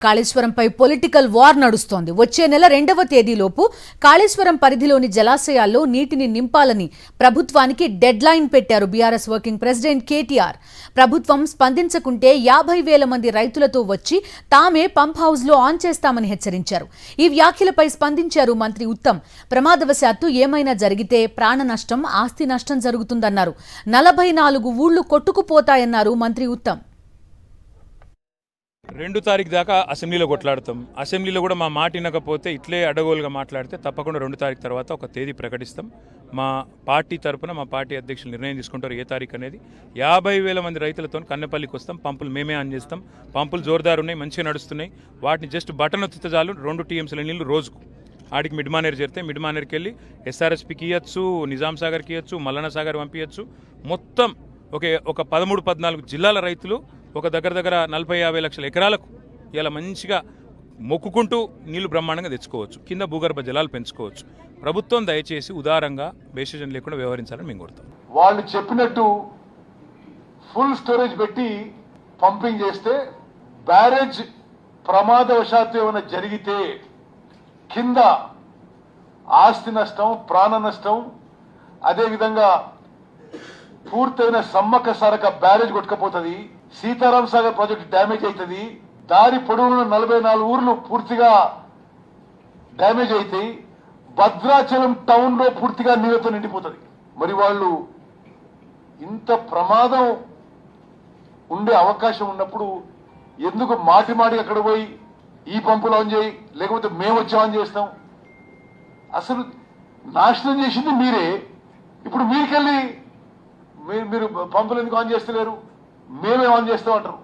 కాళేశ్వరంపై political war నడుస్తోంది. వచ్చే నెల 2వ తేదీలోపు కాళేశ్వరం పరిధిలోని జలాశయాల్లో నీటిని నింపాలని ప్రభుత్వానికి డెడ్ లైన్ పెట్టారు బీఆర్ఎస్ వర్కింగ్ ప్రెసిడెంట్ కేటీఆర్. ప్రభుత్వం స్పందించకుంటే 50,000 మంది రైతులతో వచ్చి తామే పంప్ హౌస్ లో ఆన్ చేస్తామని హెచ్చరించారు. ఈ వ్యాఖ్యలపై స్పందించారు మంత్రి ఉత్తమ్. ప్రమాదవశాత్తు ఏమైనా జరిగితే ప్రాణ నష్టం, ఆస్తి నష్టం జరుగుతుందన్నారు. 44 ఊళ్లు కొట్టుకుపోతాయన్నారు మంత్రి ఉత్తమ్. 2 తారీఖు దాకా అసెంబ్లీలో కొట్లాడతాం. అసెంబ్లీలో కూడా మా మాట వినకపోతే ఇట్లే అడగోలుగా మాట్లాడితే తప్పకుండా 2 తారీఖు తర్వాత ఒక తేదీ ప్రకటిస్తాం. మా పార్టీ తరఫున మా పార్టీ అధ్యక్షులు నిర్ణయం తీసుకుంటారు ఏ తారీఖు అనేది. 50,000 మంది రైతులతో కన్నెపల్లికి వస్తాం. పంపులు మేమే ఆన్ చేస్తాం. పంపులు జోరుదారు ఉన్నాయి, మంచిగా నడుస్తున్నాయి. వాటిని జస్ట్ బటన్ ఒత్తితే చాలు 2 టీఎంసీల నీళ్లు రోజుకు. ఆడికి మిడ్ మానేరు చేరితే మిడ్ మానేరుకి వెళ్ళి ఎస్ఆర్ఎస్పీకి ఇవ్వచ్చు, నిజాం సాగర్కి ఇవ్వచ్చు, మల్లన్న సాగర్ పంపించచ్చు. మొత్తం ఒక 13-14 జిల్లాల రైతులు ఒక దగ్గర 40-50 లక్షల ఎకరాలకు ఇలా మంచిగా మొక్కుకుంటూ నీళ్లు బ్రహ్మాండంగా తెచ్చుకోవచ్చు. కింద భూగర్భ జలాలు పెంచుకోవచ్చు. ప్రభుత్వం దయచేసి ఉదారంగా బేసిజన్ లేకుండా వ్యవహరించాలని మేము కోరుతాం. వాళ్ళు చెప్పినట్టు ఫుల్ స్టోరేజ్ పెట్టి పంపింగ్ చేస్తే బ్యారేజ్ ప్రమాదవశాత్తు ఏమైనా జరిగితే కింద ఆస్తి నష్టం, ప్రాణ నష్టం, అదేవిధంగా పూర్తయిన సమ్మక్క సారక బ్యారేజ్ కొట్టుకపోతుంది. సీతారాం సాగర్ ప్రాజెక్ట్ డ్యామేజ్ అవుతుంది. దారి పొడవున 44 ఊర్లు పూర్తిగా డ్యామేజ్ అవుతాయి. భద్రాచలం టౌన్ లో పూర్తిగా నీళ్లతో నిండిపోతుంది. మరి వాళ్ళు ఇంత ప్రమాదం ఉండే అవకాశం ఉన్నప్పుడు ఎందుకు మాటి అక్కడ పోయి ఈ పంపులు ఆన్ చేయి, లేకపోతే మేము వచ్చి ఆన్ చేస్తాం? అసలు నాశనం చేసింది మీరే. ఇప్పుడు మీరికెళ్ళి మీరు పంపులు ఎందుకు ఆన్ చేస్తలేరు, మేమే ఆన్ చేస్తాం అంటారు.